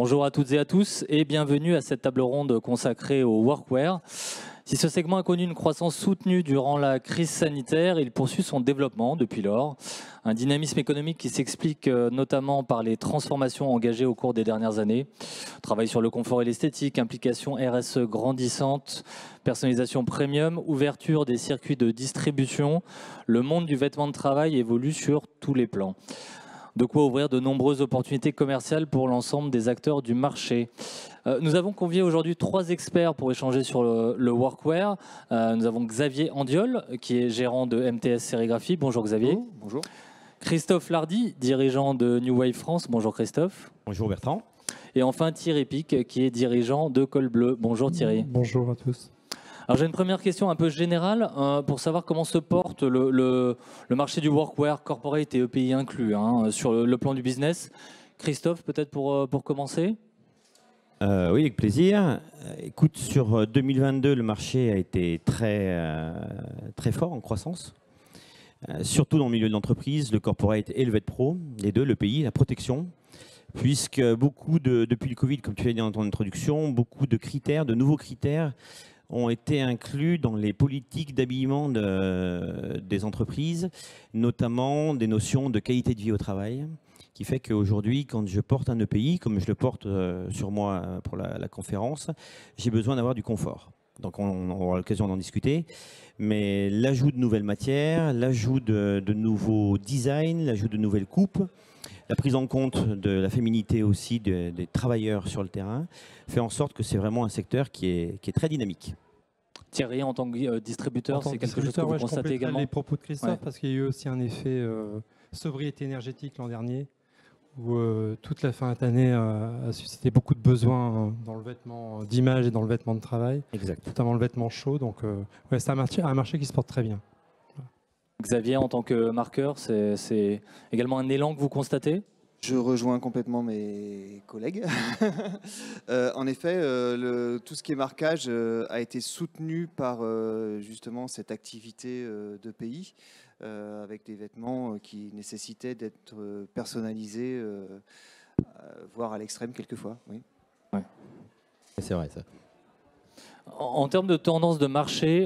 Bonjour à toutes et à tous et bienvenue à cette table ronde consacrée au workwear. Si ce segment a connu une croissance soutenue durant la crise sanitaire, il poursuit son développement depuis lors. Un dynamisme économique qui s'explique notamment par les transformations engagées au cours des dernières années. Travail sur le confort et l'esthétique, implication RSE grandissante, personnalisation premium, ouverture des circuits de distribution. Le monde du vêtement de travail évolue sur tous les plans. De quoi ouvrir de nombreuses opportunités commerciales pour l'ensemble des acteurs du marché. Nous avons convié aujourd'hui 3 experts pour échanger sur le workwear. Nous avons Xavier Andiol, qui est gérant de MTS Sérigraphie. Bonjour Xavier. Bonjour. Christophe Lardy, dirigeant de New Wave France. Bonjour Christophe. Bonjour Bertrand. Et enfin Thierry Pic, qui est dirigeant de Col Bleu. Bonjour Thierry. Bonjour à tous. Alors j'ai une première question un peu générale pour savoir comment se porte le marché du workwear, corporate et EPI inclus, sur le plan du business. Christophe, peut-être pour commencer. Oui, avec plaisir. Écoute, sur 2022, le marché a été très fort en croissance, surtout dans le milieu de l'entreprise, le corporate et le VET Pro, les deux, le pays, la protection, puisque depuis le Covid, comme tu l'as dit dans ton introduction, beaucoup de nouveaux critères ont été inclus dans les politiques d'habillement des entreprises, notamment des notions de qualité de vie au travail, qui fait qu'aujourd'hui, quand je porte un EPI, comme je le porte sur moi pour la conférence, j'ai besoin d'avoir du confort. Donc on aura l'occasion d'en discuter. Mais l'ajout de nouvelles matières, l'ajout de nouveaux designs, l'ajout de nouvelles coupes, la prise en compte de la féminité aussi des travailleurs sur le terrain fait en sorte que c'est vraiment un secteur qui est très dynamique. Thierry, en tant que distributeur, c'est quelque chose que vous constatez également? Les propos de Christophe, parce qu'il y a eu aussi un effet sobriété énergétique l'an dernier, où toute la fin d'année a suscité beaucoup de besoins dans le vêtement d'image et dans le vêtement de travail, exact. Notamment le vêtement chaud. Donc ouais, c'est un marché qui se porte très bien. Xavier, en tant que marqueur, c'est également un élan que vous constatez? Je rejoins complètement mes collègues. En effet, tout ce qui est marquage a été soutenu par justement cette activité de pays, avec des vêtements qui nécessitaient d'être personnalisés, voire à l'extrême quelquefois. Oui. Ouais. C'est vrai ça. En termes de tendance de marché,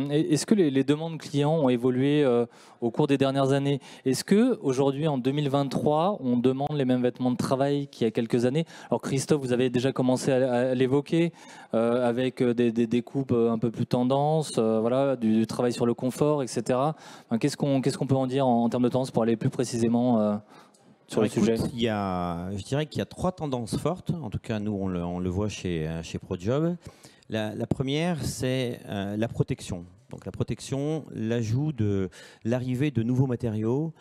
est-ce que les demandes clients ont évolué au cours des dernières années? Est-ce qu'aujourd'hui, en 2023, on demande les mêmes vêtements de travail qu'il y a quelques années? Alors Christophe, vous avez déjà commencé à l'évoquer, avec des coupes un peu plus tendance, voilà, du travail sur le confort, etc. Enfin, qu'est-ce qu'on peut en dire en termes de tendance pour aller plus précisément sur le sujet? Je dirais qu'il y a 3 tendances fortes. En tout cas, nous, on le voit chez ProJob. La première, c'est la protection. Donc la protection, l'arrivée de nouveaux matériaux.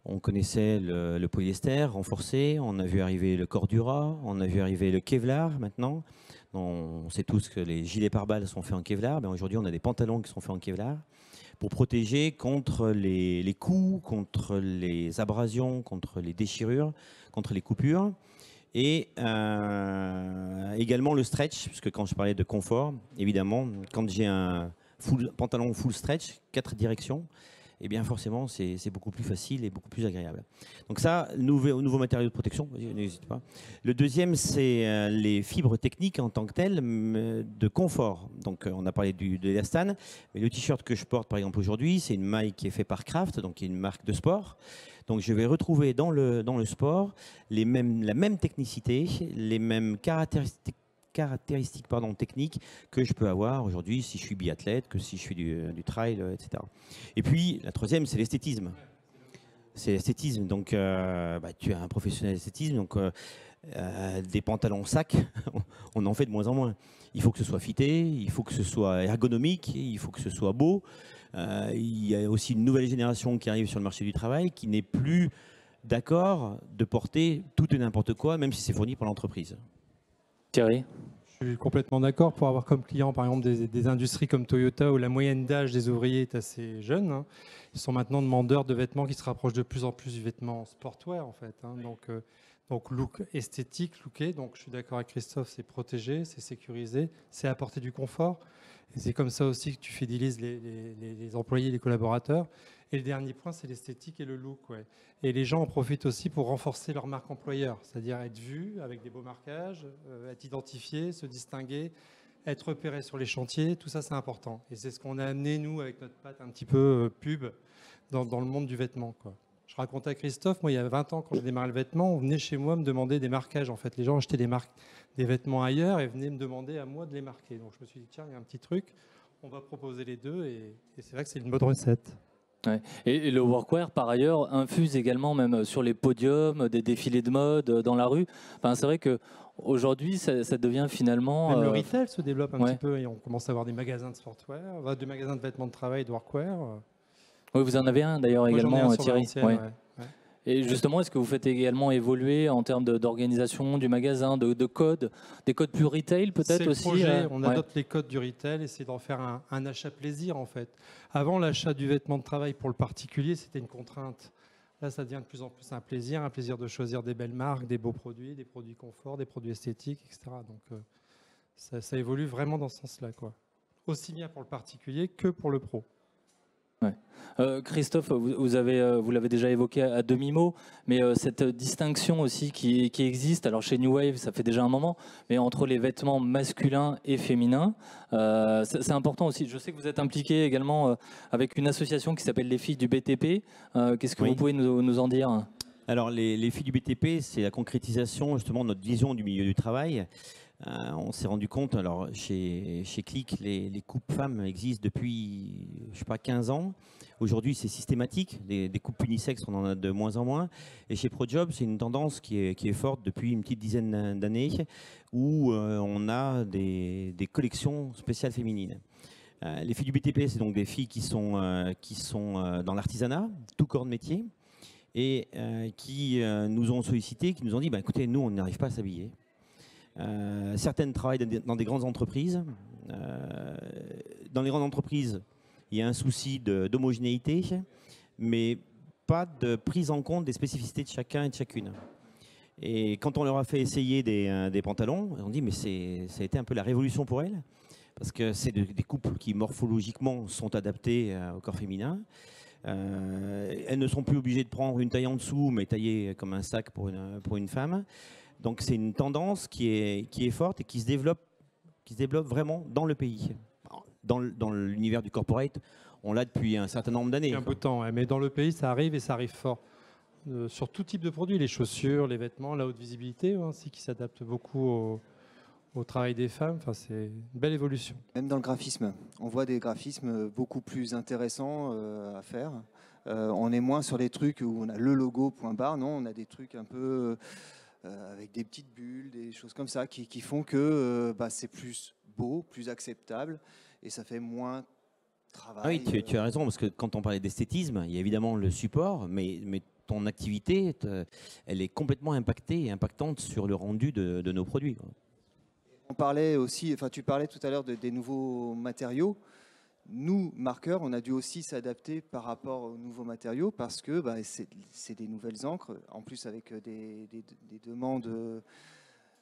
On connaissait le polyester renforcé, on a vu arriver le Cordura, on a vu arriver le Kevlar maintenant. On sait tous que les gilets pare-balles sont faits en Kevlar. Aujourd'hui, on a des pantalons qui sont faits en Kevlar pour protéger contre les coups, contre les abrasions, contre les déchirures, contre les coupures. Et également le stretch, puisque quand je parlais de confort, évidemment, quand j'ai un pantalon full stretch, 4 directions, eh bien forcément c'est beaucoup plus facile et beaucoup plus agréable. Donc ça, nouveau matériau de protection, n'hésite pas. Le deuxième, c'est les fibres techniques en tant que telles de confort. Donc on a parlé de l'élastane, mais le t-shirt que je porte par exemple aujourd'hui, c'est une maille qui est faite par Craft, donc qui est une marque de sport. Donc je vais retrouver dans le sport la même technicité, les mêmes caractéristiques techniques que je peux avoir aujourd'hui si je suis biathlète, que si je fais du trail, etc. Et puis la troisième, c'est l'esthétisme. C'est l'esthétisme. Donc tu es un professionnel d'esthétisme, donc des pantalons sacs, on en fait de moins en moins. Il faut que ce soit fité, il faut que ce soit ergonomique, il faut que ce soit beau. Il y a aussi une nouvelle génération qui arrive sur le marché du travail qui n'est plus d'accord de porter tout et n'importe quoi, même si c'est fourni par l'entreprise. Thierry? Je suis complètement d'accord. Pour avoir comme client, par exemple, des industries comme Toyota, où la moyenne d'âge des ouvriers est assez jeune, ils sont maintenant demandeurs de vêtements qui se rapprochent de plus en plus du vêtement sportwear, en fait. Donc look esthétique, looké. Donc je suis d'accord avec Christophe, c'est protégé, c'est sécurisé, c'est apporter du confort. Et c'est comme ça aussi que tu fidélises les employés, les collaborateurs. Et le dernier point, c'est l'esthétique et le look. Ouais. Et les gens en profitent aussi pour renforcer leur marque employeur, c'est-à-dire être vu avec des beaux marquages, être identifié, se distinguer, être repéré sur les chantiers. Tout ça, c'est important. Et c'est ce qu'on a amené, nous, avec notre patte un petit peu pub dans le monde du vêtement, quoi. Je racontais à Christophe, moi, il y a 20 ans, quand j'ai démarré le vêtement, on venait chez moi me demander des marquages. En fait, les gens achetaient des vêtements ailleurs et venaient me demander à moi de les marquer. Donc, je me suis dit, tiens, il y a un petit truc, on va proposer les deux. Et c'est vrai que c'est une bonne recette. Ouais. Et le workwear, par ailleurs, infuse également même sur les podiums, des défilés de mode, dans la rue. Enfin, c'est vrai qu'aujourd'hui, ça devient finalement... Même le retail se développe un ouais. petit peu et on commence à avoir des magasins de sportwear, des magasins de vêtements de travail, de workwear. Oui, vous en avez un d'ailleurs Moi, également, j'en ai un Thierry. sur Valenciennes, ouais. Et justement, est-ce que vous faites également évoluer en termes d'organisation du magasin, de codes, des codes plus retail peut-être aussi? Projet, on adopte les codes du retail et c'est d'en faire un achat plaisir en fait. Avant, l'achat du vêtement de travail pour le particulier, c'était une contrainte. Là, ça devient de plus en plus un plaisir de choisir des belles marques, des beaux produits, des produits confort, des produits esthétiques, etc. Donc ça évolue vraiment dans ce sens-là, quoi. Aussi bien pour le particulier que pour le pro. Ouais. Christophe, vous l'avez déjà évoqué à demi-mot, mais cette distinction aussi qui existe, alors chez New Wave, ça fait déjà un moment, mais entre les vêtements masculins et féminins, c'est important aussi. Je sais que vous êtes impliqué également avec une association qui s'appelle les filles du BTP. Qu'est-ce que vous pouvez nous en dire? Alors, les filles du BTP, c'est la concrétisation justement de notre vision du milieu du travail. On s'est rendu compte, alors chez Click, les coupes femmes existent depuis, je sais pas, 15 ans. Aujourd'hui, c'est systématique. Des coupes unisexes, on en a de moins en moins. Et chez ProJob, c'est une tendance qui est forte depuis une petite dizaine d'années, où on a des collections spéciales féminines. Les filles du BTP, c'est donc des filles qui sont dans l'artisanat, tout corps de métier, et qui nous ont sollicité, qui nous ont dit, écoutez, nous, on n'arrive pas à s'habiller. Certaines travaillent dans des grandes entreprises. Dans les grandes entreprises, il y a un souci d'homogénéité, mais pas de prise en compte des spécificités de chacun et de chacune. Et quand on leur a fait essayer des pantalons, on dit mais ça a été un peu la révolution pour elles, parce que c'est des coupes qui morphologiquement sont adaptées au corps féminin. Elles ne sont plus obligées de prendre une taille en dessous, mais taillée comme un sac pour une femme. Donc c'est une tendance qui est forte et qui se développe vraiment dans le pays. Dans l'univers du corporate, on l'a depuis un certain nombre d'années. Depuis un bout de temps, ouais. Mais dans le pays, ça arrive et ça arrive fort. Sur tout type de produits, les chaussures, les vêtements, la haute visibilité aussi, qui s'adapte beaucoup au travail des femmes. Enfin, c'est une belle évolution. Même dans le graphisme, on voit des graphismes beaucoup plus intéressants à faire. On est moins sur les trucs où on a le logo, point barre. Non, on a des trucs un peu... avec des petites bulles, des choses comme ça, qui font que c'est plus beau, plus acceptable, et ça fait moins travail. Ah oui, tu as raison, parce que quand on parlait d'esthétisme, il y a évidemment le support, mais ton activité, elle est complètement impactée et impactante sur le rendu de nos produits. On parlait aussi, tu parlais tout à l'heure des nouveaux matériaux. Nous, marqueurs, on a dû aussi s'adapter par rapport aux nouveaux matériaux parce que c'est des nouvelles encres, en plus avec des demandes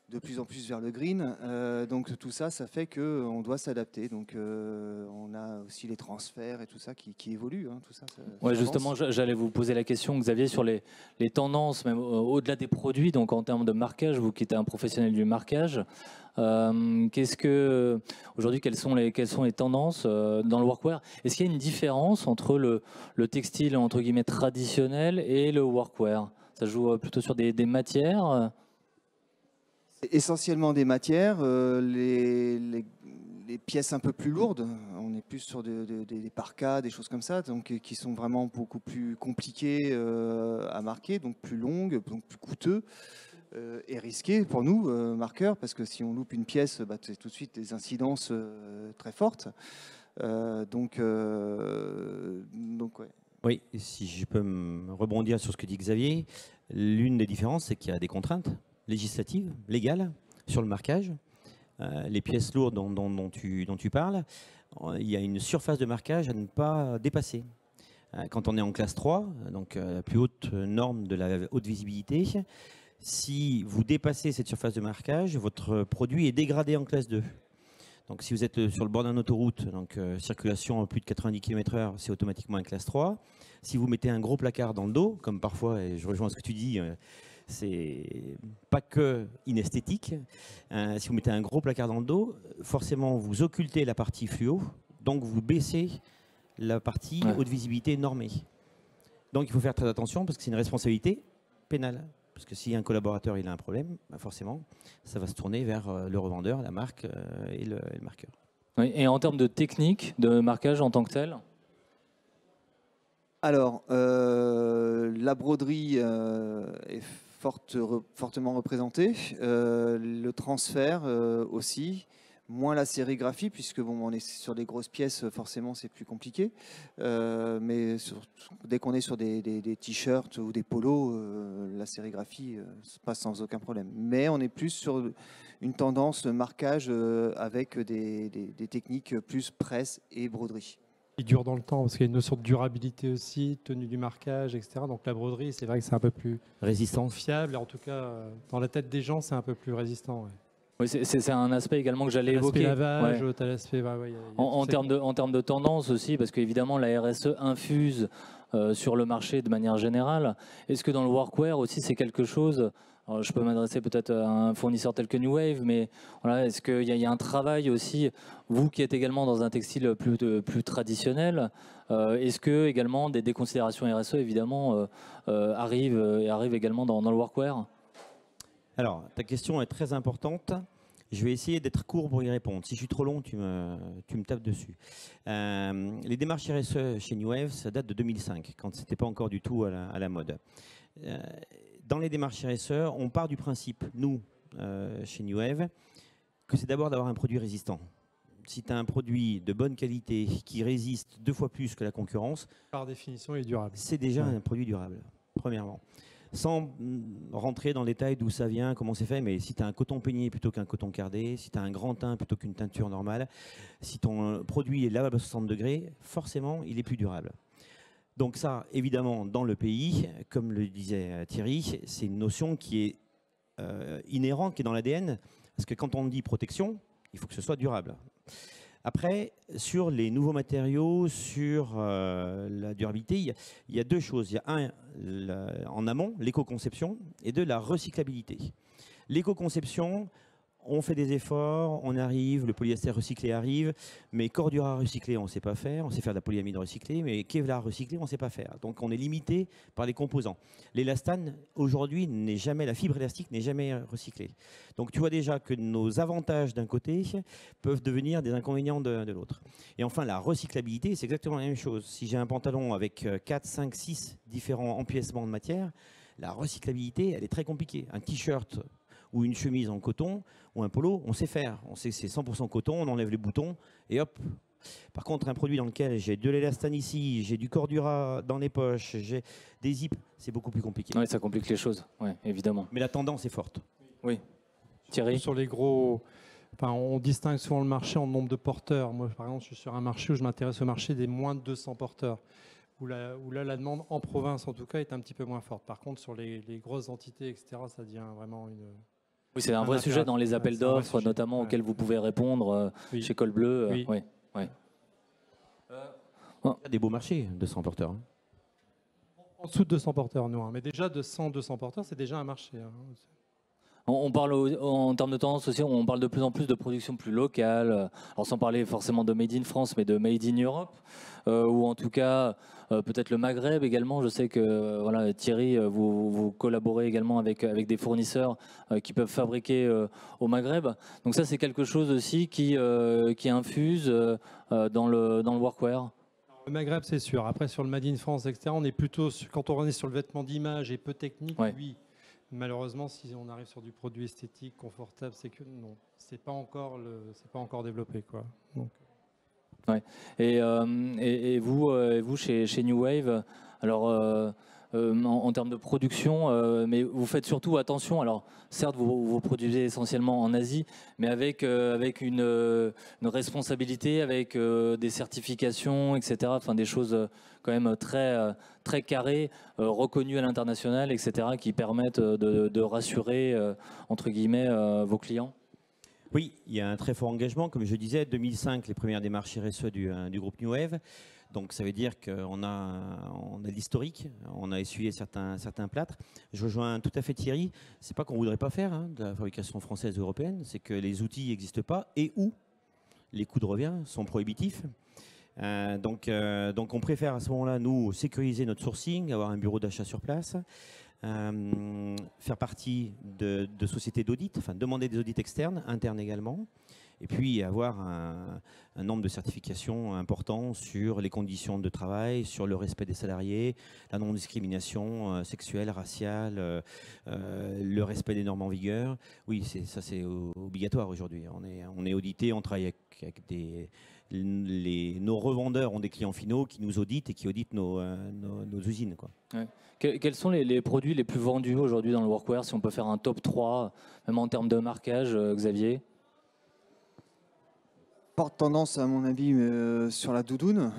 de plus en plus vers le green. Donc tout ça, ça fait qu'on doit s'adapter. Donc on a aussi les transferts et tout ça qui évoluent. Tout ça, ouais, justement, j'allais vous poser la question, Xavier, sur les tendances, même au-delà des produits, donc en termes de marquage, vous qui êtes un professionnel du marquage. Aujourd'hui, quelles sont les tendances dans le workwear? Est-ce qu'il y a une différence entre le textile entre guillemets traditionnel et le workwear? Ça joue plutôt sur des matières? Essentiellement des matières, les pièces un peu plus lourdes. On est plus sur des parkas, des choses comme ça, donc qui sont vraiment beaucoup plus compliquées à marquer, donc plus longues, donc plus coûteux. Et risqué pour nous, marqueurs, parce que si on loupe une pièce, c'est tout de suite des incidences très fortes. Donc ouais. Oui, si je peux rebondir sur ce que dit Xavier, l'une des différences, c'est qu'il y a des contraintes législatives, légales, sur le marquage. Les pièces lourdes dont tu parles, il y a une surface de marquage à ne pas dépasser. Quand on est en classe 3, donc la plus haute norme de la haute visibilité, si vous dépassez cette surface de marquage, votre produit est dégradé en classe 2. Donc si vous êtes sur le bord d'une autoroute, donc circulation à plus de 90 km/h, c'est automatiquement un classe 3. Si vous mettez un gros placard dans le dos, comme parfois, et je rejoins ce que tu dis, c'est pas que inesthétique. Si vous mettez un gros placard dans le dos, forcément vous occultez la partie fluo, donc vous baissez la partie haute visibilité normée. Donc il faut faire très attention parce que c'est une responsabilité pénale. Parce que si un collaborateur il a un problème, bah forcément, ça va se tourner vers le revendeur, la marque et le marqueur. Oui, et en termes de technique de marquage en tant que tel? Alors, la broderie est fortement représentée. Le transfert aussi. Moins la sérigraphie, puisque bon, on est sur des grosses pièces, forcément c'est plus compliqué. Mais dès qu'on est sur des t-shirts ou des polos, la sérigraphie se passe sans aucun problème. Mais on est plus sur une tendance marquage avec des techniques plus presse et broderie. Il dure dans le temps, parce qu'il y a une notion de durabilité aussi, tenue du marquage, etc. Donc la broderie, c'est vrai que c'est un peu plus résistant, fiable. Et en tout cas, dans la tête des gens, c'est un peu plus résistant. Ouais. Oui, c'est un aspect également que j'allais évoquer. Lavage, l'aspect lavage, en termes de tendance aussi, parce qu'évidemment la RSE infuse sur le marché de manière générale. Est-ce que dans le workwear aussi c'est quelque chose, alors je peux m'adresser peut-être à un fournisseur tel que New Wave, mais voilà, est-ce qu'il y a un travail aussi, vous qui êtes également dans un textile plus traditionnel, est-ce que également des considérations RSE évidemment arrivent également dans le workwear? Alors, ta question est très importante. Je vais essayer d'être court pour y répondre. Si je suis trop long, tu me tapes dessus. Les démarches RSE chez New Wave, ça date de 2005, quand ce n'était pas encore du tout à la mode. Dans les démarches RSE, on part du principe, nous, chez New Wave, que c'est d'abord d'avoir un produit résistant. Si tu as un produit de bonne qualité qui résiste 2 fois plus que la concurrence, par définition, il est durable. C'est déjà un produit durable, premièrement. Sans rentrer dans le détail d'où ça vient, comment c'est fait, mais si tu as un coton peigné plutôt qu'un coton cardé, si tu as un grand teint plutôt qu'une teinture normale, si ton produit est lavable à 60 degrés, forcément, il est plus durable. Donc ça, évidemment, dans le pays, comme le disait Thierry, c'est une notion qui est inhérente, qui est dans l'ADN, parce que quand on dit protection, il faut que ce soit durable. Après, sur les nouveaux matériaux, sur la durabilité, il y a 2 choses. Il y a en amont, l'éco-conception, et 2, la recyclabilité. L'éco-conception, on fait des efforts, on arrive, le polyester recyclé arrive, mais Cordura recyclé, on ne sait pas faire. On sait faire de la polyamide recyclée, mais Kevlar recyclé, on ne sait pas faire. Donc on est limité par les composants. L'élastane, aujourd'hui, la fibre élastique n'est jamais recyclée. Donc tu vois déjà que nos avantages d'un côté peuvent devenir des inconvénients de l'autre. Et enfin, la recyclabilité, c'est exactement la même chose. Si j'ai un pantalon avec 4, 5, 6 différents empiècements de matière, la recyclabilité, elle est très compliquée. Un t-shirt ou une chemise en coton ou un polo, on sait faire. On sait que c'est 100% coton, on enlève les boutons et hop. Par contre, un produit dans lequel j'ai de l'élastane ici, j'ai du Cordura dans les poches, j'ai des zips, c'est beaucoup plus compliqué. Oui, ça complique les choses, ouais, évidemment. Mais la tendance est forte. Oui. Thierry ? Sur les gros... Enfin, on distingue souvent le marché en nombre de porteurs. Moi, par exemple, je suis sur un marché où je m'intéresse au marché des moins de 200 porteurs. Où là, la demande en province, en tout cas, est un petit peu moins forte. Par contre, sur les grosses entités, etc., ça devient vraiment une... Oui, c'est un vrai sujet dans les appels d'offres, notamment auxquels vous pouvez répondre chez Col Bleu. Oui. Ouais. Il y a des beaux marchés, 200 porteurs. En dessous de 200 porteurs, nous. Mais déjà, de 100-200 porteurs, c'est déjà un marché. On parle en termes de tendance aussi, on parle de plus en plus de production plus locale, alors sans parler forcément de Made in France, mais de Made in Europe, ou en tout cas peut-être le Maghreb également. Je sais que voilà, Thierry, vous collaborez également avec des fournisseurs qui peuvent fabriquer au Maghreb. Donc ça, c'est quelque chose aussi qui infuse dans le workwear. Le Maghreb, c'est sûr. Après, sur le Made in France, etc., on est plutôt, quand on est sur le vêtement d'image et peu technique, ouais. Oui. Malheureusement, si on arrive sur du produit esthétique, confortable, c'est que non, c'est pas encore développé, quoi. Donc. Ouais. Et vous chez New Wave, alors en termes de production, mais vous faites surtout attention. Alors certes, vous produisez essentiellement en Asie, mais avec une responsabilité, avec des certifications, etc. Enfin des choses quand même très carrées, reconnues à l'international, etc. qui permettent de rassurer entre guillemets vos clients. Oui, il y a un très fort engagement. Comme je disais, 2005, les premières démarches RSE du groupe New Wave. Donc ça veut dire qu'on a de l'historique, on a essuyé certains plâtres. Je rejoins tout à fait Thierry, c'est pas qu'on ne voudrait pas faire de la fabrication française ou européenne, c'est que les outils n'existent pas et où les coûts de revient sont prohibitifs. Donc on préfère à ce moment-là, nous, sécuriser notre sourcing, avoir un bureau d'achat sur place, faire partie de sociétés d'audit, enfin demander des audits externes, internes également, et puis avoir un nombre de certifications important sur les conditions de travail, sur le respect des salariés, la non-discrimination sexuelle, raciale, le respect des normes en vigueur. Oui, ça c'est obligatoire aujourd'hui. On est audité, on travaille avec nos revendeurs ont des clients finaux qui nous auditent et qui auditent nos usines, quoi. Ouais. Quels sont les produits les plus vendus aujourd'hui dans le workwear, si on peut faire un top 3, même en termes de marquage, Xavier? Porte tendance, à mon avis, sur la doudoune.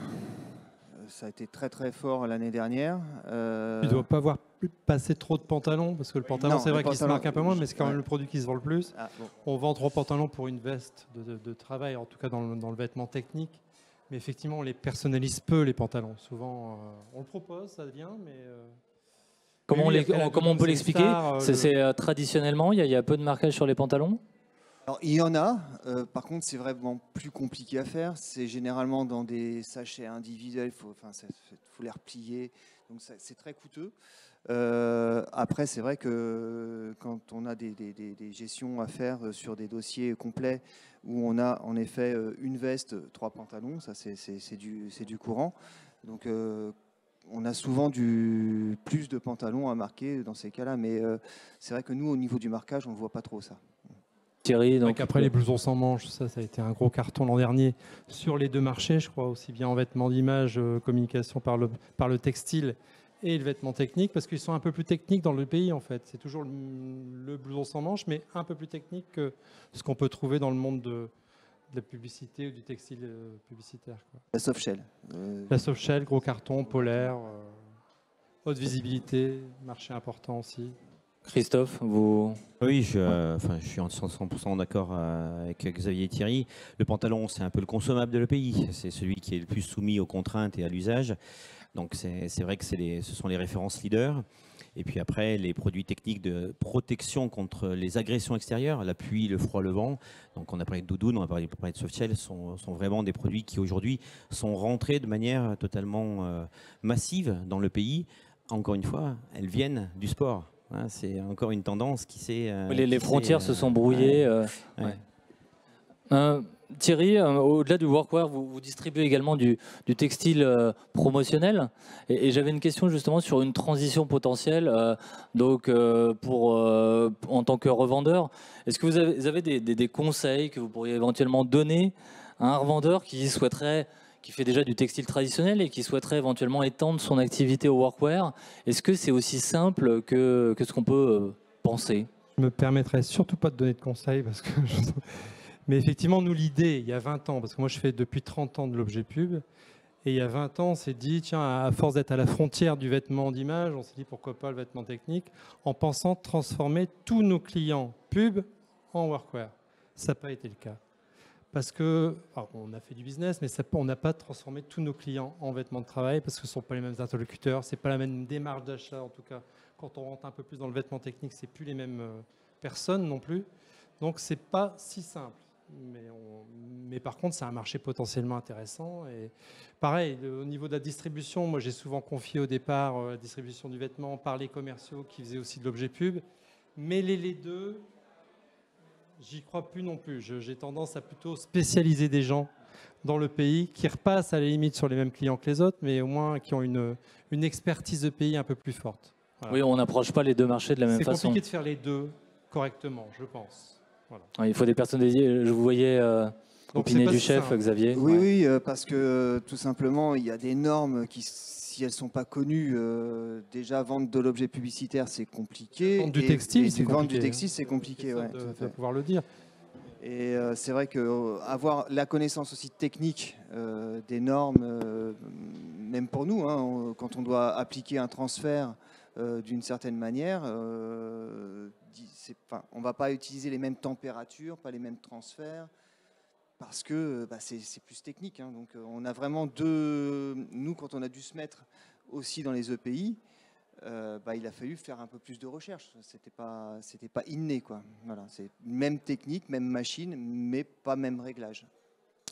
Ça a été très très fort l'année dernière. Tu ne dois pas avoir passé trop de pantalons, parce que le pantalon, c'est vrai qu'il se marque un peu moins, mais c'est quand même le produit qui se vend le plus. Ah, bon. On vend 3 pantalons pour une veste de travail, en tout cas dans le vêtement technique. Mais effectivement, on les personnalise peu, les pantalons. Souvent, on le propose, ça vient, mais... Comment on peut l'expliquer? C'est Traditionnellement, il y a peu de marquage sur les pantalons? Alors, il y en a, par contre c'est vraiment plus compliqué à faire, c'est généralement dans des sachets individuels, faut les replier, donc c'est très coûteux. Après c'est vrai que quand on a des gestions à faire sur des dossiers complets où on a en effet une veste, 3 pantalons, ça c'est du courant, donc on a souvent plus de pantalons à marquer dans ces cas-là, mais c'est vrai que nous au niveau du marquage on ne voit pas trop ça. Thierry, donc après les blousons sans manches, ça a été un gros carton l'an dernier sur les deux marchés, je crois, aussi bien en vêtements d'image, communication par le textile et le vêtement technique, parce qu'ils sont un peu plus techniques dans le pays en fait. C'est toujours le blouson sans manches, mais un peu plus technique que ce qu'on peut trouver dans le monde de la publicité ou du textile publicitaire, quoi. La soft shell. La soft shell, gros carton, polaire, haute visibilité, marché important aussi. Christophe, vous... Oui, je suis en 100% d'accord avec Xavier et Thierry. Le pantalon, c'est un peu le consommable de le pays. C'est celui qui est le plus soumis aux contraintes et à l'usage. Donc c'est vrai que ce sont les références leaders. Et puis après, les produits techniques de protection contre les agressions extérieures, la pluie, le froid, le vent. Donc on a parlé de doudoune, on a parlé de softshell, sont vraiment des produits qui aujourd'hui sont rentrés de manière totalement massive dans le pays. Encore une fois, elles viennent du sport. C'est encore une tendance qui s'est... les frontières se sont brouillées. Thierry, au-delà du workwear, vous distribuez également du textile promotionnel. Et j'avais une question justement sur une transition potentielle. En tant que revendeur, est-ce que vous avez des conseils que vous pourriez éventuellement donner à un revendeur qui fait déjà du textile traditionnel et qui souhaiterait éventuellement étendre son activité au workwear? Est-ce que c'est aussi simple que ce qu'on peut penser? Je me permettrai surtout pas de donner de conseils parce que mais effectivement, nous, l'idée, il y a 20 ans, parce que moi, je fais depuis 30 ans de l'objet pub, et il y a 20 ans, on s'est dit, tiens, à force d'être à la frontière du vêtement d'image, on s'est dit, pourquoi pas le vêtement technique, en pensant transformer tous nos clients pub en workwear. Ça n'a pas été le cas. Parce que, on a fait du business, mais on n'a pas transformé tous nos clients en vêtements de travail, parce que ce ne sont pas les mêmes interlocuteurs, ce n'est pas la même démarche d'achat, en tout cas, quand on rentre un peu plus dans le vêtement technique, ce n'est plus les mêmes personnes non plus. Donc, ce n'est pas si simple. Mais par contre, c'est un marché potentiellement intéressant. Et pareil, au niveau de la distribution, moi j'ai souvent confié au départ la distribution du vêtement par les commerciaux qui faisaient aussi de l'objet pub. Mêler les deux, j'y crois plus non plus. J'ai tendance à plutôt spécialiser des gens dans le pays qui repassent à la limite sur les mêmes clients que les autres, mais au moins qui ont une expertise de pays un peu plus forte. Voilà. Oui, on n'approche pas les deux marchés de la même façon. C'est compliqué de faire les deux correctement, je pense. Voilà. Il faut des personnes dédiées. Je vous voyais opiner du chef, simple. Xavier. Oui, parce que tout simplement, il y a des normes qui, si elles ne sont pas connues, déjà vendre de l'objet publicitaire, c'est compliqué. Vendre du textile, c'est compliqué. Vendre du textile, c'est compliqué. De pouvoir le dire. Et c'est vrai qu'avoir la connaissance aussi technique des normes, même pour nous, quand on doit appliquer un transfert d'une certaine manière. On ne va pas utiliser les mêmes températures, pas les mêmes transferts, parce que c'est plus technique. Hein. Donc on a vraiment nous, quand on a dû se mettre aussi dans les EPI, il a fallu faire un peu plus de recherche. C'était pas inné, quoi. Voilà, c'est même technique, même machine, mais pas même réglage.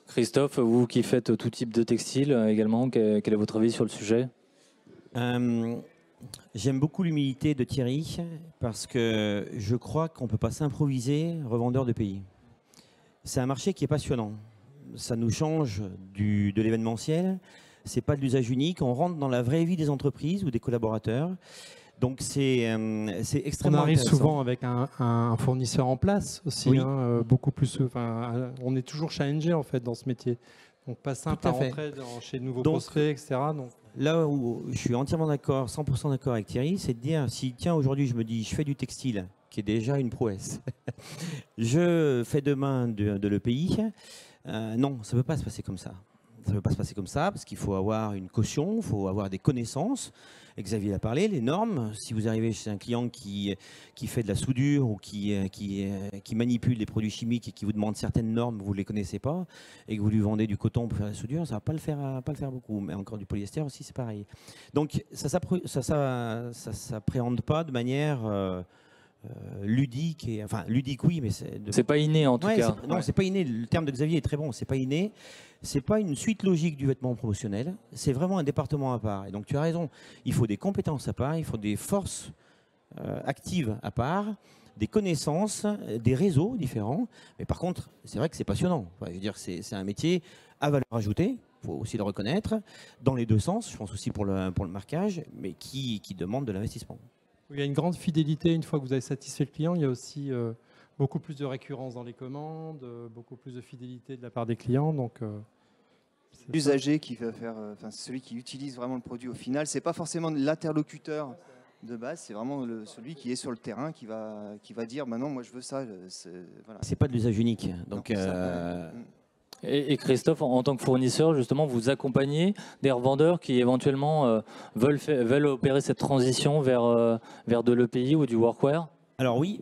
Christophe, vous qui faites tout type de textile également, quel est votre avis sur le sujet? J'aime beaucoup l'humilité de Thierry parce que je crois qu'on ne peut pas s'improviser revendeur de pays. C'est un marché qui est passionnant. Ça nous change de l'événementiel. Ce n'est pas de l'usage unique. On rentre dans la vraie vie des entreprises ou des collaborateurs. Donc c'est extrêmement intéressant. On arrive souvent avec un fournisseur en place aussi, oui. Beaucoup plus. On est toujours challengé en fait dans ce métier. Donc pas simple à rentrer chez de nouveaux prospects, etc. Donc, là où je suis entièrement d'accord, 100% d'accord avec Thierry, c'est de dire, si tiens aujourd'hui je me dis je fais du textile, qui est déjà une prouesse, je fais demain de l'EPI, non, ça ne peut pas se passer comme ça. Ça ne peut pas se passer comme ça parce qu'il faut avoir une caution, il faut avoir des connaissances. Xavier a parlé, les normes. Si vous arrivez chez un client qui fait de la soudure ou qui manipule des produits chimiques et qui vous demande certaines normes, vous ne les connaissez pas, et que vous lui vendez du coton pour faire la soudure, ça ne va pas le faire beaucoup. Mais encore du polyester aussi, c'est pareil. Donc ça ne s'appréhende pas de manière ludique. Enfin, ludique, oui, mais c'est pas inné en tout cas. Non, c'est pas inné. Le terme de Xavier est très bon. C'est pas inné. C'est pas une suite logique du vêtement promotionnel. C'est vraiment un département à part. Et donc, tu as raison. Il faut des compétences à part. Il faut des forces actives à part, des connaissances, des réseaux différents. Mais par contre, c'est vrai que c'est passionnant. Enfin, je veux dire, c'est un métier à valeur ajoutée. Il faut aussi le reconnaître dans les deux sens. Je pense aussi pour le marquage, mais qui demande de l'investissement. Il y a une grande fidélité. Une fois que vous avez satisfait le client, il y a aussi beaucoup plus de récurrence dans les commandes, beaucoup plus de fidélité de la part des clients. Donc, l'usager qui va faire, celui qui utilise vraiment le produit au final, c'est pas forcément l'interlocuteur de base, c'est vraiment celui qui est sur le terrain qui va dire maintenant moi je veux ça. Voilà. C'est pas de l'usage unique. Donc, Et Christophe, en tant que fournisseur, justement, vous accompagnez des revendeurs qui éventuellement veulent opérer cette transition vers de l'EPI ou du workwear? Alors oui,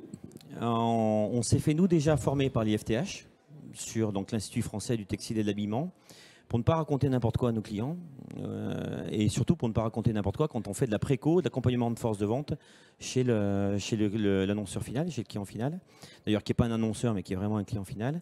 on s'est fait nous déjà former par l'IFTH sur l'Institut français du textile et de l'habillement pour ne pas raconter n'importe quoi à nos clients et surtout pour ne pas raconter n'importe quoi quand on fait de la préco, de l'accompagnement de force de vente chez l'annonceur final, chez le client final, d'ailleurs qui n'est pas un annonceur mais qui est vraiment un client final.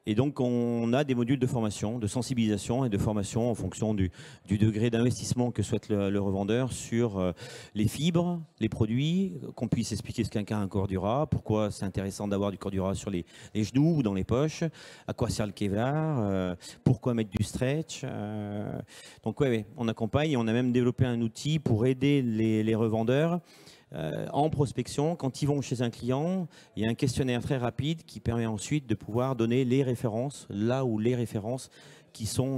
Et donc, on a des modules de formation, de sensibilisation et de formation en fonction du degré d'investissement que souhaite le revendeur sur les fibres, les produits, qu'on puisse expliquer ce qu'est un cordura, pourquoi c'est intéressant d'avoir du cordura sur les genoux ou dans les poches, à quoi sert le Kevlar, pourquoi mettre du stretch. Donc, ouais, on accompagne et on a même développé un outil pour aider les revendeurs. En prospection, quand ils vont chez un client, il y a un questionnaire très rapide qui permet ensuite de pouvoir donner les références, là où les références qui sont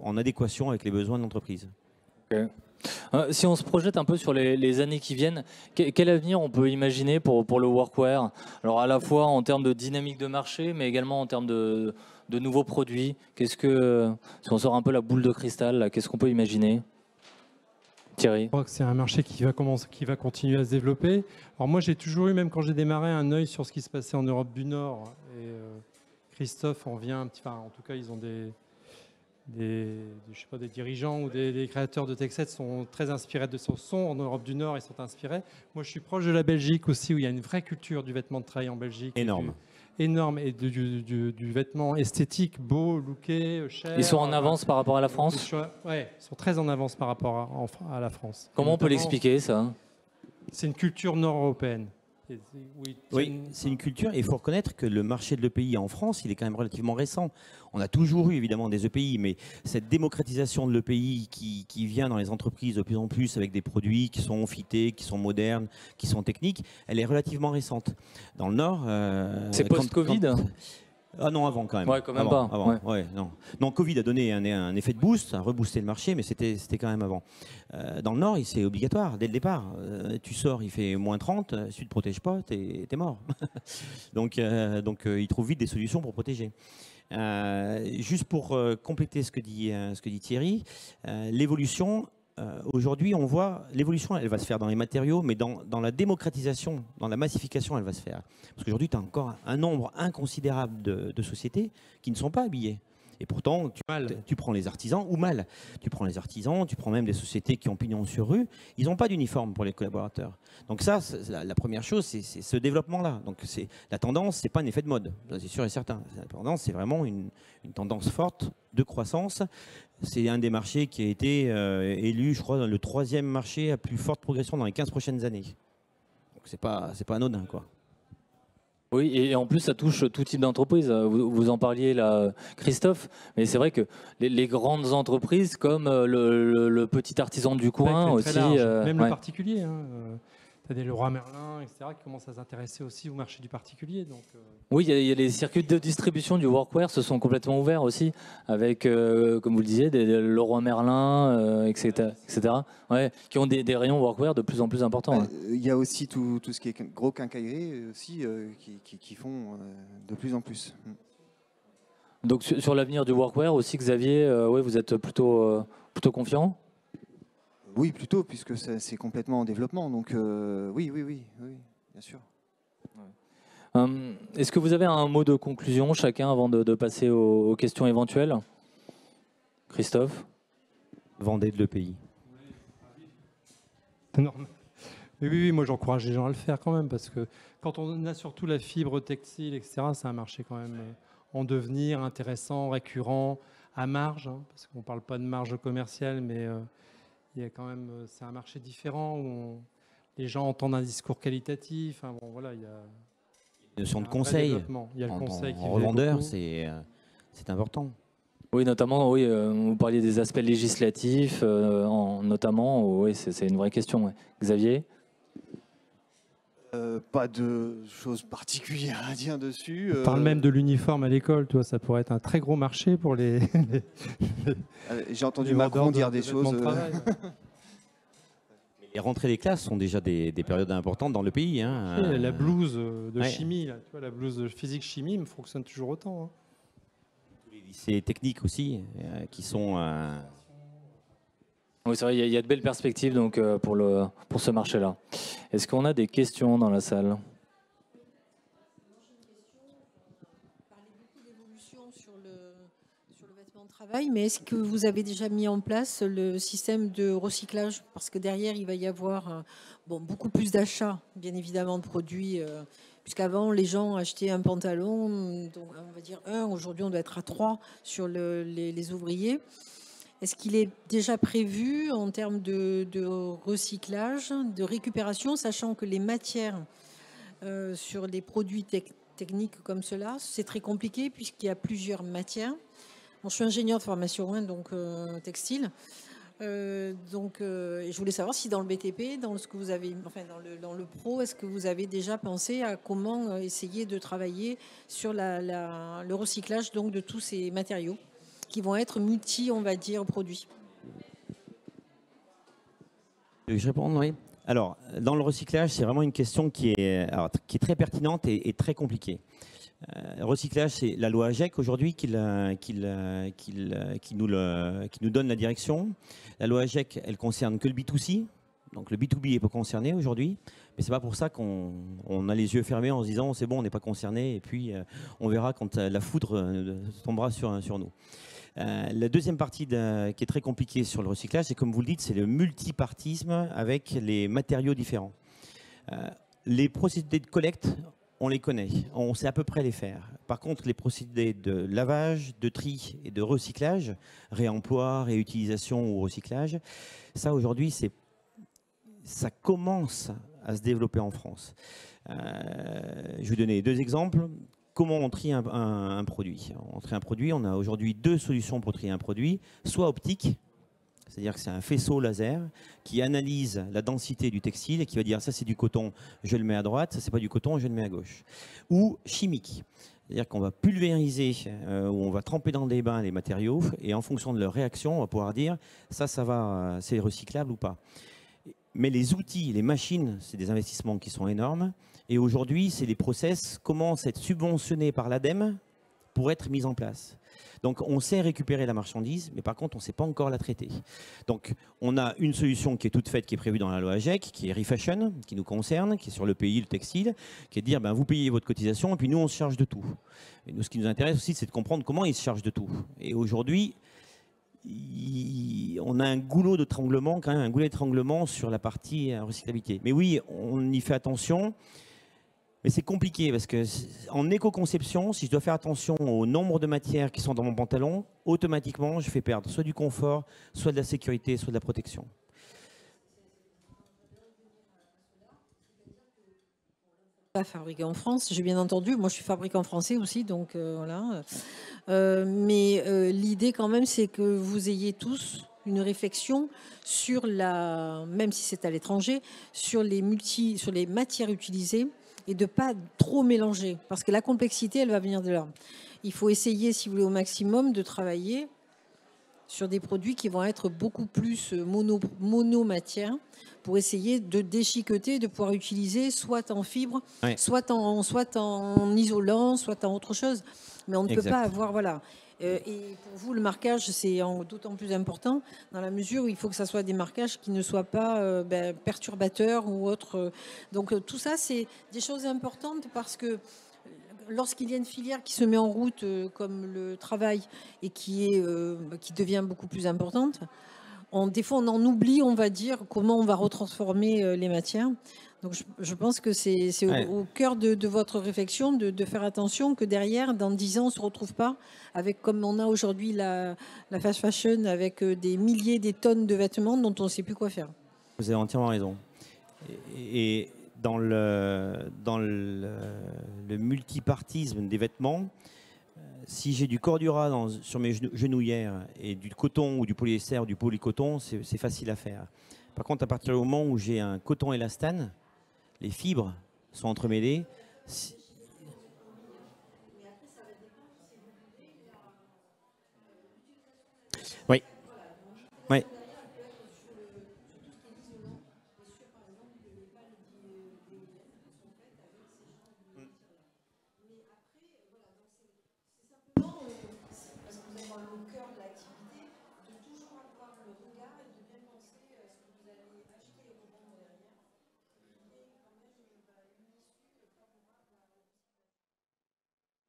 en adéquation avec les besoins de l'entreprise. Okay. Si on se projette un peu sur les années qui viennent, quel avenir on peut imaginer pour le workwear? Alors à la fois en termes de dynamique de marché, mais également en termes de nouveaux produits. Si on sort un peu la boule de cristal, qu'est-ce qu'on peut imaginer? Thierry. Je crois que c'est un marché qui va continuer à se développer. Alors moi, j'ai toujours eu, même quand j'ai démarré, un œil sur ce qui se passait en Europe du Nord. Et Christophe en vient un petit. Enfin, en tout cas, ils ont des dirigeants ou des créateurs de textiles sont très inspirés de ce son en Europe du Nord. Ils sont inspirés. Moi, je suis proche de la Belgique aussi, où il y a une vraie culture du vêtement de travail en Belgique. Énorme et du vêtement esthétique, beau, looké, cher. Ils sont en avance par rapport à la France? Oui, ils sont très en avance par rapport à la France. Comment on peut l'expliquer, ça? C'est une culture nord-européenne. Oui, c'est une culture et il faut reconnaître que le marché de l'EPI en France, il est quand même relativement récent. On a toujours eu évidemment des EPI, mais cette démocratisation de l'EPI qui vient dans les entreprises de plus en plus avec des produits qui sont fités, qui sont modernes, qui sont techniques, elle est relativement récente. Dans le Nord... c'est post-Covid? Ah non, avant quand même. Ouais, quand même pas. Avant. Ouais, non, Covid a donné un effet de boost, a reboosté le marché, mais c'était quand même avant. Dans le Nord, c'est obligatoire dès le départ. Tu sors, il fait moins 30, si tu ne te protèges pas, t'es mort. donc, ils trouvent vite des solutions pour protéger. Juste pour compléter ce que dit Thierry, l'évolution, aujourd'hui, on voit l'évolution, elle va se faire dans les matériaux, mais dans la démocratisation, dans la massification, elle va se faire. Parce qu'aujourd'hui, tu as encore un nombre inconsidérable de sociétés qui ne sont pas habillées. Et pourtant, tu prends les artisans, ou mal. Tu prends les artisans, tu prends même des sociétés qui ont pignon sur rue, ils n'ont pas d'uniforme pour les collaborateurs. Donc ça, la première chose, c'est ce développement-là. Donc la tendance, ce n'est pas un effet de mode, c'est sûr et certain. La tendance, c'est vraiment une tendance forte de croissance. C'est un des marchés qui a été élu, je crois, le 3e marché à plus forte progression dans les 15 prochaines années. Donc c'est pas anodin, quoi. Oui, et en plus, ça touche tout type d'entreprise. Vous en parliez là, Christophe, mais c'est vrai que les grandes entreprises, comme le petit artisan du coin aussi. Même le particulier. Hein, tu as des Leroy Merlin, etc., qui commencent à s'intéresser aussi au marché du particulier. Donc, Oui, il y a les circuits de distribution du workwear se sont complètement ouverts aussi, avec, comme vous le disiez, des Leroy Merlin, etc. Ouais, qui ont des rayons workwear de plus en plus importants. Il y a aussi tout ce qui est gros quincaillerie aussi, qui font de plus en plus. Donc sur l'avenir du workwear aussi, Xavier, ouais, vous êtes plutôt confiant? Oui, plutôt, puisque c'est complètement en développement. Donc oui, bien sûr. Est-ce que vous avez un mot de conclusion chacun avant de passer aux questions éventuelles? Christophe? Vendez de l'EPI. Normal. Oui, moi j'encourage les gens à le faire quand même, parce que quand on a surtout la fibre textile, etc., c'est un marché quand même en devenir, intéressant, récurrent, à marge, hein, parce qu'on ne parle pas de marge commerciale, mais il y a quand même, c'est un marché différent où les gens entendent un discours qualitatif. Enfin, bon, voilà, il y a une notion de conseil. Il y a le conseil qui en revendeur, c'est important. Oui, notamment, oui, vous parliez des aspects législatifs, notamment, oui, c'est une vraie question. Ouais. Xavier? Pas de choses particulières à dire dessus. On parle même de l'uniforme à l'école, toi, ça pourrait être un très gros marché pour les. J'ai entendu Macron dire des choses. Les rentrées des classes sont déjà des périodes importantes dans le pays. Hein. La blouse de chimie, là, tu vois, la blouse de physique-chimie me fonctionne toujours autant. Hein. Les lycées techniques aussi, qui sont. Oui, c'est vrai, il y a de belles perspectives donc, pour ce marché-là. Est-ce qu'on a des questions dans la salle? Travail, mais est-ce que vous avez déjà mis en place le système de recyclage? Parce que derrière, il va y avoir beaucoup plus d'achats, bien évidemment, de produits. Puisqu'avant, les gens achetaient un pantalon, donc on va dire 1, aujourd'hui on doit être à 3 sur les ouvriers. Est-ce qu'il est déjà prévu en termes de recyclage, de récupération, sachant que les matières sur les produits techniques comme cela, c'est très compliqué puisqu'il y a plusieurs matières. Bon, je suis ingénieur de formation, donc textile. Et je voulais savoir si dans le BTP, dans ce que vous avez, enfin dans le pro, est-ce que vous avez déjà pensé à comment essayer de travailler sur le recyclage donc de tous ces matériaux qui vont être on va dire, produits. Je réponds, oui. Alors, dans le recyclage, c'est vraiment une question qui est très pertinente et très compliquée. Recyclage, c'est la loi AGEC aujourd'hui qui nous donne la direction. La loi AGEC, elle concerne que le B2C, donc le B2B n'est pas concerné aujourd'hui, mais c'est pas pour ça qu'on a les yeux fermés en se disant c'est bon, on n'est pas concerné et puis on verra quand la foudre tombera sur nous. La deuxième partie qui est très compliquée sur le recyclage, c'est comme vous le dites, c'est le multipartisme avec les matériaux différents. Les procédés de collecte, on les connaît, on sait à peu près les faire. Par contre, les procédés de lavage, de tri et de recyclage, réemploi, réutilisation ou recyclage, ça aujourd'hui, ça commence à se développer en France. Je vais vous donner 2 exemples. Comment on trie un produit? On trie un produit, on a aujourd'hui 2 solutions pour trier un produit, soit optique, c'est-à-dire que c'est un faisceau laser qui analyse la densité du textile et qui va dire ça c'est du coton, je le mets à droite, ça c'est pas du coton, je le mets à gauche. Ou chimique, c'est-à-dire qu'on va pulvériser ou on va tremper dans des bains les matériaux et en fonction de leur réaction, on va pouvoir dire ça va, c'est recyclable ou pas. Mais les outils, les machines, c'est des investissements qui sont énormes. Et aujourd'hui, c'est les process commencent à être subventionnés par l'ADEME pour être mise en place. Donc on sait récupérer la marchandise, mais par contre on ne sait pas encore la traiter. Donc on a une solution qui est toute faite, qui est prévue dans la loi AGEC, qui est Refashion, qui nous concerne, qui est sur le pays, le textile, qui est de dire ben, vous payez votre cotisation et puis nous on se charge de tout. Et nous, ce qui nous intéresse aussi, c'est de comprendre comment ils se chargent de tout. Et aujourd'hui, on a un goulot d'étranglement, quand même un goulet d'étranglement sur la partie recyclabilité. Mais oui, on y fait attention. Mais c'est compliqué parce qu'en éco-conception, si je dois faire attention au nombre de matières qui sont dans mon pantalon, automatiquement, je fais perdre soit du confort, soit de la sécurité, soit de la protection. Pas fabriqué en France, j'ai bien entendu. Moi, je suis fabriqué en français aussi, donc voilà. Mais l'idée, quand même, c'est que vous ayez tous une réflexion sur même si c'est à l'étranger, sur les matières utilisées, et de ne pas trop mélanger, parce que la complexité, elle va venir de là. Il faut essayer, si vous voulez, au maximum de travailler sur des produits qui vont être beaucoup plus monomatières pour essayer de déchiqueter, de pouvoir utiliser soit en fibre, ouais, soit en isolant, soit en autre chose. Mais on ne peut pas avoir... Voilà. Et pour vous, le marquage, c'est d'autant plus important dans la mesure où il faut que ça soit des marquages qui ne soient pas perturbateurs ou autres. Donc tout ça, c'est des choses importantes parce que lorsqu'il y a une filière qui se met en route comme le travail et qui devient beaucoup plus importante, des fois on en oublie, on va dire, comment on va retransformer les matières. Donc je pense que c'est au cœur de votre réflexion de faire attention que derrière, dans 10 ans, on ne se retrouve pas avec, comme on a aujourd'hui la fast fashion, avec des milliers, des tonnes de vêtements dont on ne sait plus quoi faire. Vous avez entièrement raison. Et dans le multipartisme des vêtements, si j'ai du cordura sur mes genouillères et du coton ou du polyester ou du polycoton, c'est facile à faire. Par contre, à partir du moment où j'ai un coton élastane, les fibres sont entremêlées. Oui. Oui.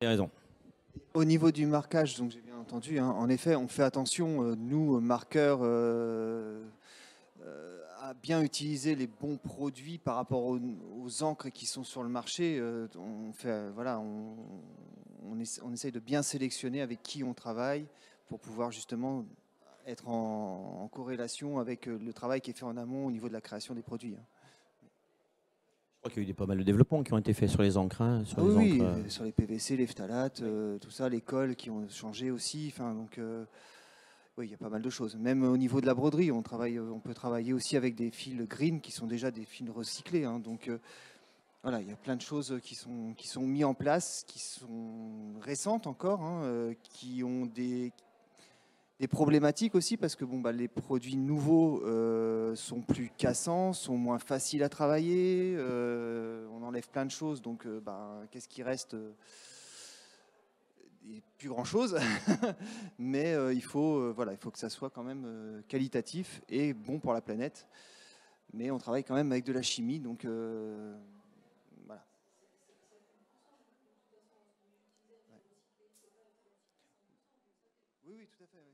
Raison. Au niveau du marquage, donc j'ai bien entendu, hein, en effet, on fait attention, nous, marqueurs, à bien utiliser les bons produits par rapport aux encres qui sont sur le marché. On essaye de bien sélectionner avec qui on travaille pour pouvoir justement être en corrélation avec le travail qui est fait en amont au niveau de la création des produits. Je crois qu'il y a eu pas mal de développements qui ont été faits sur les encres. Hein, sur sur les PVC, les phtalates, tout ça, les cols qui ont changé aussi. Donc, oui, il y a pas mal de choses. Même au niveau de la broderie, on peut travailler aussi avec des fils green qui sont déjà des fils recyclés. Hein, donc, voilà, il y a plein de choses qui sont mises en place, qui sont récentes encore, hein, qui ont des problématiques aussi parce que les produits nouveaux sont plus cassants, sont moins faciles à travailler, on enlève plein de choses, donc qu'est-ce qui reste? Plus grand-chose, mais il faut que ça soit quand même qualitatif et bon pour la planète. Mais on travaille quand même avec de la chimie, donc voilà. Oui, tout à fait. Oui.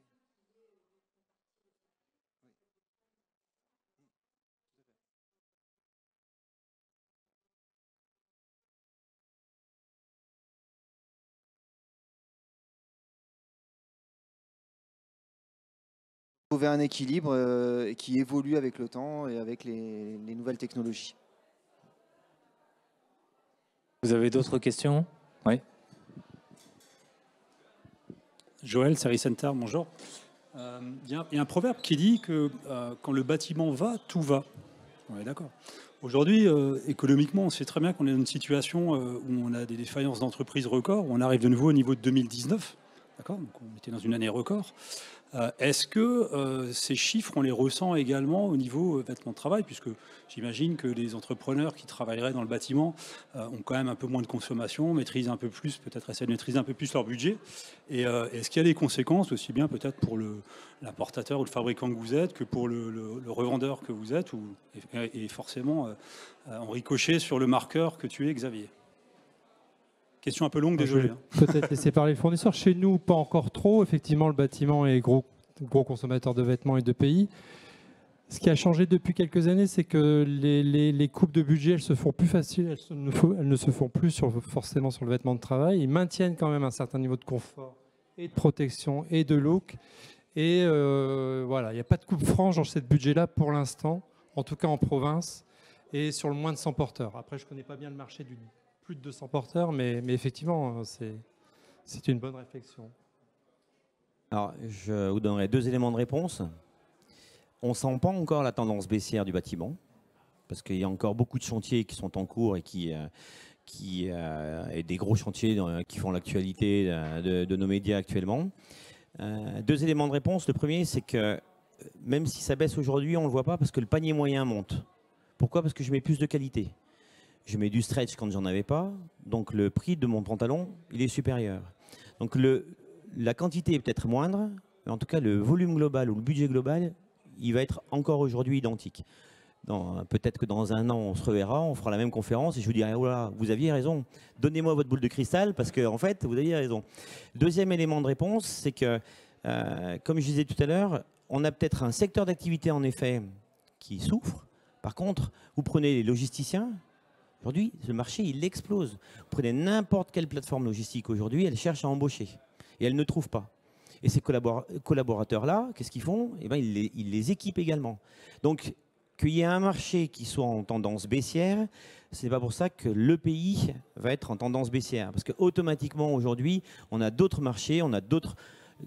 Trouver un équilibre qui évolue avec le temps et avec les nouvelles technologies. Vous avez d'autres questions? Oui. Joël, Service Center, bonjour. Il y a un proverbe qui dit que quand le bâtiment va, tout va. On est d'accord. Aujourd'hui, économiquement, on sait très bien qu'on est dans une situation où on a des défaillances d'entreprises records, où on arrive de nouveau au niveau de 2019. D'accord, donc on était dans une année record. Est-ce que ces chiffres, on les ressent également au niveau vêtements de travail, puisque j'imagine que les entrepreneurs qui travailleraient dans le bâtiment ont quand même un peu moins de consommation, maîtrisent un peu plus, peut-être essaient de maîtriser un peu plus leur budget. Et est-ce qu'il y a des conséquences, aussi bien peut-être pour l'importateur ou le fabricant que vous êtes, que pour le revendeur que vous êtes, et forcément en ricochet sur le marqueur que tu es, Xavier? Question un peu longue, désolé. Peut-être laisser parler le fournisseur. Chez nous, pas encore trop. Effectivement, le bâtiment est gros consommateur de vêtements et de pays. Ce qui a changé depuis quelques années, c'est que les coupes de budget, elles se font plus faciles, elles ne se font plus forcément sur le vêtement de travail. Ils maintiennent quand même un certain niveau de confort et de protection et de look. Et voilà, il n'y a pas de coupe franche dans ce budget-là pour l'instant, en tout cas en province, et sur le moins de 100 porteurs. Après, je ne connais pas bien le marché du plus de 200 porteurs, mais effectivement, c'est une bonne réflexion. Alors, je vous donnerai 2 éléments de réponse. On ne sent pas encore la tendance baissière du bâtiment, parce qu'il y a encore beaucoup de chantiers qui sont en cours et et des gros chantiers qui font l'actualité de nos médias actuellement. 2 éléments de réponse. Le premier, c'est que même si ça baisse aujourd'hui, on ne le voit pas parce que le panier moyen monte. Pourquoi? Parce que je mets plus de qualité. Je mets du stretch quand j'en avais pas, donc le prix de mon pantalon, il est supérieur. Donc la quantité est peut-être moindre, mais en tout cas le volume global ou le budget global, il va être encore aujourd'hui identique. Peut-être que dans un an, on se reverra, on fera la même conférence et je vous dirai, oh là, vous aviez raison, donnez-moi votre boule de cristal parce qu'en fait, vous aviez raison. Deuxième élément de réponse, c'est que, comme je disais tout à l'heure, on a peut-être un secteur d'activité en effet qui souffre. Par contre, vous prenez les logisticiens. Aujourd'hui, ce marché, il explose. Vous prenez n'importe quelle plateforme logistique aujourd'hui, elle cherche à embaucher. Et elle ne trouve pas. Et ces collaborateurs-là, qu'est-ce qu'ils font? Eh ben, ils les équipent également. Donc, qu'il y ait un marché qui soit en tendance baissière, ce n'est pas pour ça que le pays va être en tendance baissière. Parce qu'automatiquement, aujourd'hui, on a d'autres marchés, on a d'autres...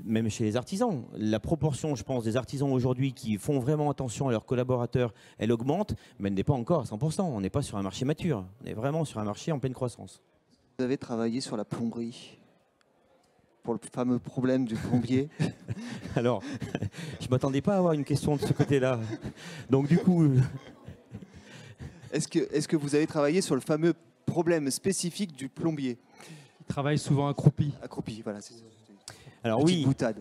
Même chez les artisans, la proportion, je pense, des artisans aujourd'hui qui font vraiment attention à leurs collaborateurs, elle augmente, mais elle n'est pas encore à 100%. On n'est pas sur un marché mature. On est vraiment sur un marché en pleine croissance. Vous avez travaillé sur la plomberie pour le fameux problème du plombier. Alors, je ne m'attendais pas à avoir une question de ce côté-là. Donc du coup... Est-ce que vous avez travaillé sur le fameux problème spécifique du plombier? Il travaille souvent accroupi. Accroupi, voilà. Alors petite oui, boutade.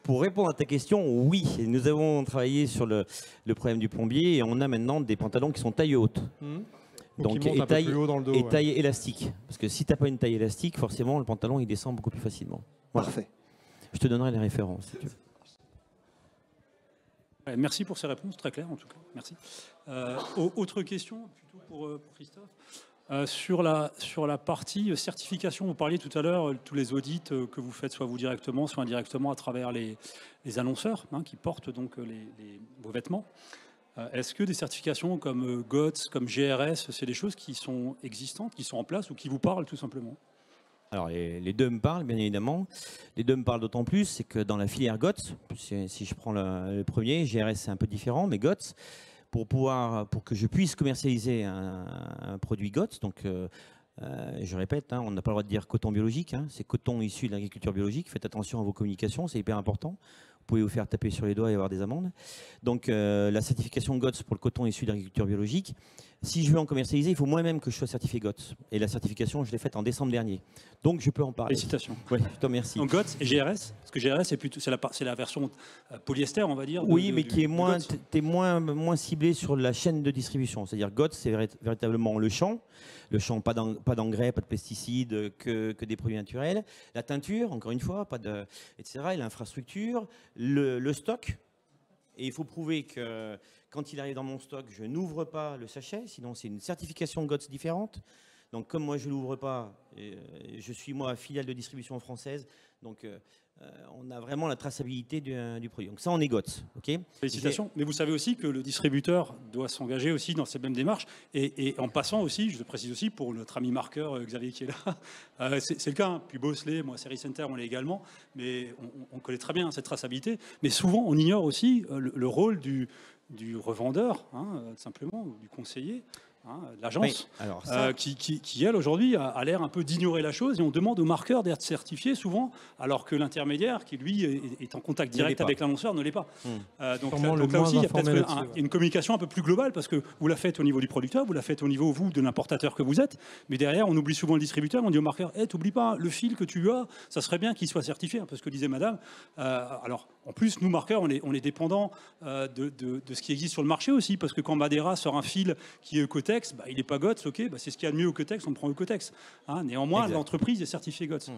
Pour répondre à ta question, oui, nous avons travaillé sur le problème du plombier et on a maintenant des pantalons qui sont taille haute. Donc et taille élastique. Parce que si tu n'as pas une taille élastique, forcément le pantalon il descend beaucoup plus facilement. Voilà. Parfait. Je te donnerai les références si tu veux. Merci pour ces réponses, très claires en tout cas. Merci. Autre question, plutôt pour Christophe. Sur la partie certification, vous parliez tout à l'heure, tous les audits que vous faites, soit vous directement, soit indirectement, à travers les annonceurs qui portent donc vos vêtements. Est-ce que des certifications comme GOTS, comme GRS, c'est des choses qui sont existantes, qui sont en place ou qui vous parlent tout simplement? Alors les deux me parlent, bien évidemment. Les deux me parlent d'autant plus, c'est que dans la filière GOTS, si je prends le premier, GRS c'est un peu différent, mais GOTS, pour que je puisse commercialiser un produit GOTS, donc je répète, on n'a pas le droit de dire coton biologique, c'est coton issu de l'agriculture biologique. Faites attention à vos communications, c'est hyper important. Vous pouvez vous faire taper sur les doigts et avoir des amendes. Donc la certification GOTS pour le coton issu de l'agriculture biologique, si je veux en commercialiser, il faut moi-même que je sois certifié GOTS. Et la certification, je l'ai faite en décembre dernier. Donc je peux en parler. Félicitations. Oui, je te remercie. Donc GOTS et GRS, parce que GRS c'est la version polyester, on va dire. Oui, mais qui est moins ciblé sur la chaîne de distribution. C'est-à-dire GOTS, c'est véritablement le champ. Le champ, pas d'engrais, pas de pesticides, que des produits naturels. La teinture, encore une fois, etc. Et l'infrastructure, le stock. Et il faut prouver que quand il arrive dans mon stock, je n'ouvre pas le sachet, sinon c'est une certification GOTS différente. Donc comme moi je ne l'ouvre pas, je suis moi filiale de distribution française, donc on a vraiment la traçabilité du produit. Donc ça on est GOTS. Okay. Félicitations. Mais vous savez aussi que le distributeur doit s'engager aussi dans cette même démarche. Et en passant aussi, je le précise aussi pour notre ami marqueur Xavier qui est là, c'est le cas. Puis Bosley, moi Service Center, on l'est également. Mais on connaît très bien cette traçabilité. Mais souvent on ignore aussi le rôle du revendeur, simplement, ou du conseiller. de l'agence, Oui, alors ça... qui, elle, aujourd'hui, a l'air un peu d'ignorer la chose, et on demande au marqueur d'être certifié souvent, alors que l'intermédiaire, qui lui est en contact direct avec l'annonceur, ne l'est pas. Donc là aussi, il y a peut-être une communication un peu plus globale, parce que vous la faites au niveau du producteur, vous la faites au niveau, vous, de l'importateur que vous êtes, mais derrière, on oublie souvent le distributeur, on dit au marqueur, t'oublie pas, le fil que tu as, ça serait bien qu'il soit certifié, parce que disait madame, alors, en plus, nous, marqueurs, on est dépendant de ce qui existe sur le marché aussi, parce que quand Madeira sort un fil qui est Eucotex, il n'est pas GOTS, ok, c'est ce qu'il y a de mieux Eucotex, on prend Eucotex. Néanmoins, l'entreprise est certifiée GOTS.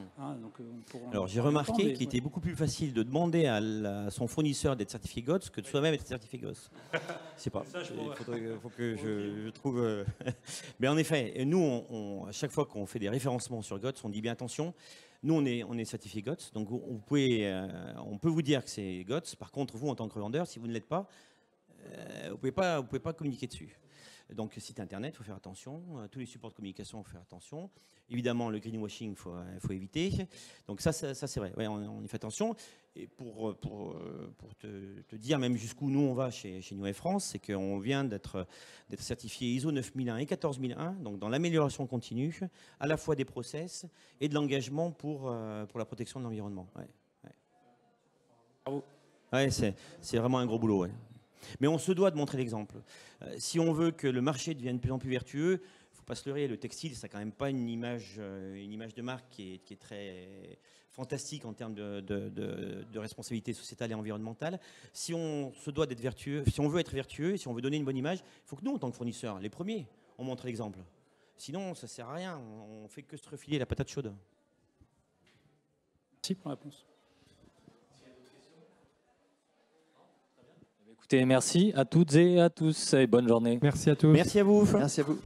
Alors j'ai remarqué qu'il était beaucoup plus facile de demander à son fournisseur d'être certifié GOTS que de soi-même être certifié GOTS. Je sais pas. Il faut que je trouve. Mais en effet, nous, à chaque fois qu'on fait des référencements sur GOTS, on dit bien attention. Nous, on est certifié GOTS, donc on peut vous dire que c'est GOTS. Par contre, vous, en tant que revendeur, si vous ne l'êtes pas, vous pouvez pas communiquer dessus. Donc, site internet, il faut faire attention. Tous les supports de communication, il faut faire attention. Évidemment, le greenwashing, il faut éviter. Donc ça c'est vrai. Ouais, on y fait attention. Et pour te dire même jusqu'où nous on va chez New France, c'est qu'on vient d'être certifié ISO 9001 et 14001, donc dans l'amélioration continue, à la fois des process et de l'engagement pour la protection de l'environnement. Bravo. Ouais, c'est vraiment un gros boulot. Ouais. Mais on se doit de montrer l'exemple. Si on veut que le marché devienne de plus en plus vertueux, il ne faut pas se leurrer, le textile, ça n'a quand même pas une image de marque qui est très fantastique en termes de responsabilité sociétale et environnementale. Si on se doit d'être vertueux, si on veut être vertueux, et si on veut donner une bonne image, il faut que nous, en tant que fournisseurs, les premiers, on montre l'exemple. Sinon, ça ne sert à rien. On ne fait que se refiler la patate chaude. Merci pour la réponse. Écoutez, merci à toutes et à tous et bonne journée. Merci à tous. Merci à vous. Merci à vous.